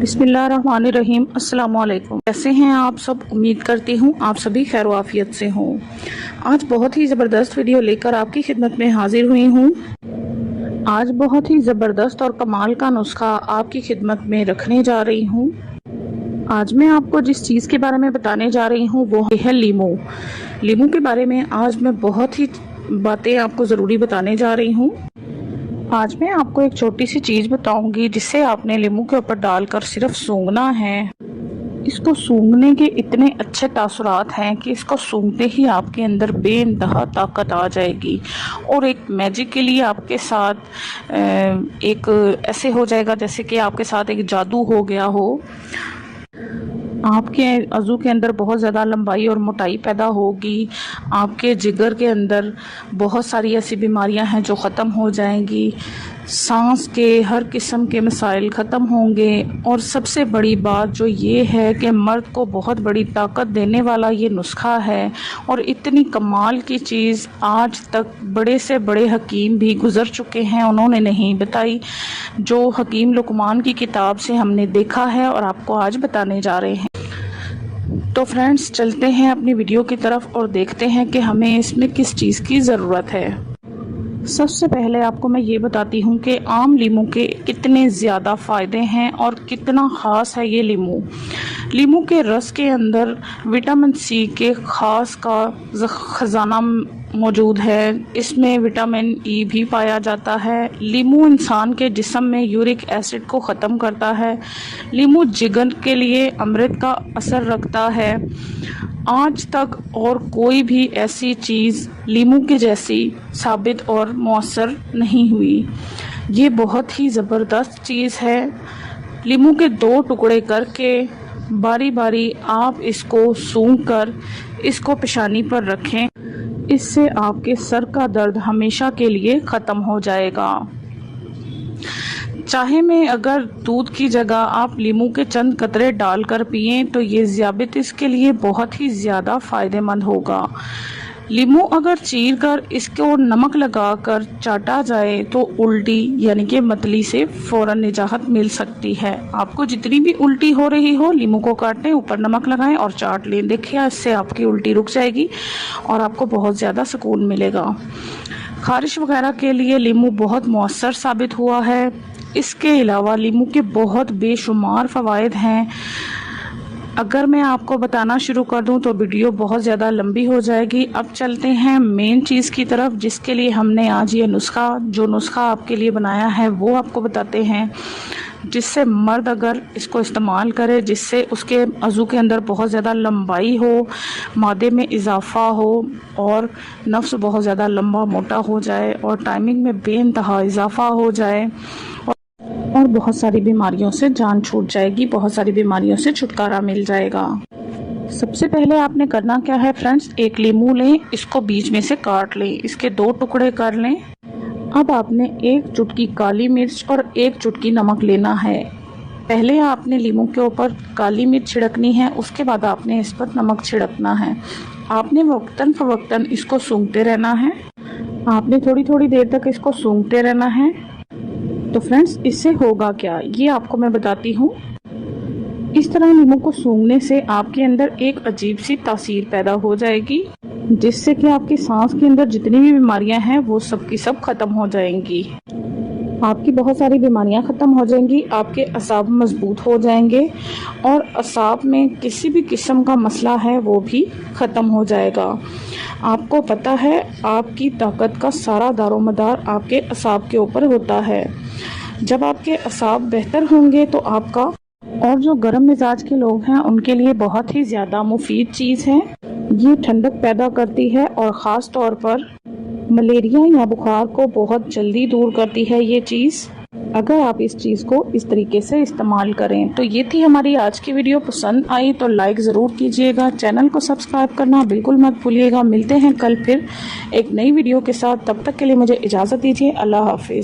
बिस्मिल्लाहिर्रहमानिर्रहीम। अस्सलाम वालेकुम। कैसे हैं आप सब? उम्मीद करती हूँ आप सभी खैर आफियत से हों। आज बहुत ही ज़बरदस्त वीडियो लेकर आपकी खिदमत में हाजिर हुई हूँ। आज बहुत ही ज़बरदस्त और कमाल का नुस्खा आपकी खिदमत में रखने जा रही हूँ। आज मैं आपको जिस चीज़ के बारे में बताने जा रही हूँ वो है लीमू। लीमू के बारे में आज मैं बहुत ही बातें आपको ज़रूरी बताने जा रही हूँ। आज मैं आपको एक छोटी सी चीज़ बताऊंगी जिसे आपने लीमू के ऊपर डालकर सिर्फ सूंघना है। इसको सूंघने के इतने अच्छे तासुरात हैं कि इसको सूंघते ही आपके अंदर बेइंतहा ताकत आ जाएगी और एक मैजिकली आपके साथ एक ऐसे हो जाएगा जैसे कि आपके साथ एक जादू हो गया हो। आपके अज़ू के अंदर बहुत ज़्यादा लंबाई और मोटाई पैदा होगी। आपके जिगर के अंदर बहुत सारी ऐसी बीमारियां हैं जो ख़त्म हो जाएंगी। सांस के हर किस्म के मसाइल ख़त्म होंगे। और सबसे बड़ी बात जो ये है कि मर्द को बहुत बड़ी ताकत देने वाला ये नुस्खा है। और इतनी कमाल की चीज़ आज तक बड़े से बड़े हकीम भी गुज़र चुके हैं, उन्होंने नहीं बताई, जो हकीम लुकमान की किताब से हमने देखा है और आपको आज बताने जा रहे हैं। तो फ्रेंड्स, चलते हैं अपनी वीडियो की तरफ और देखते हैं कि हमें इसमें किस चीज़ की ज़रूरत है। सबसे पहले आपको मैं ये बताती हूँ कि आम लीमू के कितने ज़्यादा फ़ायदे हैं और कितना ख़ास है ये लीमू। लीमू के रस के अंदर विटामिन सी के ख़ास का ख़जाना मौजूद है। इसमें विटामिन ई भी पाया जाता है। लीमू इंसान के जिस्म में यूरिक एसिड को ख़त्म करता है। लीमू जिगर के लिए अमृत का असर रखता है। आज तक और कोई भी ऐसी चीज़ लीमू के जैसी साबित और मौसर नहीं हुई। ये बहुत ही ज़बरदस्त चीज़ है। लीमू के 2 टुकड़े करके बारी बारी आप इसको सूंघ कर इसको पेशानी पर रखें। इससे आपके सर का दर्द हमेशा के लिए ख़त्म हो जाएगा। चाहे में अगर दूध की जगह आप लीमू के चंद कतरे डालकर पिएं तो ये ज़ियाबितिस के लिए बहुत ही ज़्यादा फ़ायदेमंद होगा। लीमू अगर चीर कर इसको नमक लगाकर चाटा जाए तो उल्टी यानी कि मतली से फ़ौरन निजात मिल सकती है। आपको जितनी भी उल्टी हो रही हो, लीमू को काटें, ऊपर नमक लगाएं और चाट लें। देखिए, इससे आपकी उल्टी रुक जाएगी और आपको बहुत ज़्यादा सुकून मिलेगा। खारिश वगैरह के लिए लीमू बहुत मौसर साबित हुआ है। इसके अलावा लीमू के बहुत बेशुमार फ़वाइद हैं। अगर मैं आपको बताना शुरू कर दूं तो वीडियो बहुत ज़्यादा लंबी हो जाएगी। अब चलते हैं मेन चीज़ की तरफ, जिसके लिए हमने आज ये नुस्खा आपके लिए बनाया है वो आपको बताते हैं, जिससे मर्द अगर इसको इस्तेमाल करे, जिससे उसके अज़ू के अंदर बहुत ज़्यादा लंबाई हो, मादे में इजाफ़ा हो और नफ्स बहुत ज़्यादा लंबा मोटा हो जाए और टाइमिंग में बेइंतहा इजाफ़ा हो जाए और बहुत सारी बीमारियों से जान छूट जाएगी, बहुत सारी बीमारियों से छुटकारा मिल जाएगा। सबसे पहले आपने करना क्या है फ्रेंड्स, एक लीमू लें, इसको बीच में से काट लें, इसके 2 टुकड़े कर लें। अब आपने 1 चुटकी काली मिर्च और 1 चुटकी नमक लेना है। पहले आपने लीमू के ऊपर काली मिर्च छिड़कनी है, उसके बाद आपने इस पर नमक छिड़कना है। आपने वक्तन फवक्तन इसको सूंघते रहना है। आपने थोड़ी थोड़ी देर तक इसको सूंघते रहना है। तो फ्रेंड्स, इससे होगा क्या ये आपको मैं बताती हूँ। इस तरह लीमू को सूंघने से आपके अंदर एक अजीब सी तासीर पैदा हो जाएगी, जिससे कि आपकी सांस के अंदर जितनी भी बीमारियां हैं वो सब की सब खत्म हो जाएंगी। आपकी बहुत सारी बीमारियां खत्म हो जाएंगी, आपके असाब मजबूत हो जाएंगे और असाब में किसी भी किस्म का मसला है वो भी ख़त्म हो जाएगा। आपको पता है आपकी ताकत का सारा दारोमदार आपके असाब के ऊपर होता है। जब आपके असाब बेहतर होंगे तो आपका, और जो गर्म मिजाज के लोग हैं उनके लिए बहुत ही ज़्यादा मुफीद चीज़ है। ये ठंडक पैदा करती है और ख़ास तौर पर मलेरिया या बुखार को बहुत जल्दी दूर करती है ये चीज़, अगर आप इस चीज़ को इस तरीके से इस्तेमाल करें। तो ये थी हमारी आज की वीडियो। पसंद आई तो लाइक ज़रूर कीजिएगा, चैनल को सब्सक्राइब करना बिल्कुल मत भूलिएगा। मिलते हैं कल फिर एक नई वीडियो के साथ, तब तक के लिए मुझे इजाज़त दीजिए। अल्लाह हाफिज़।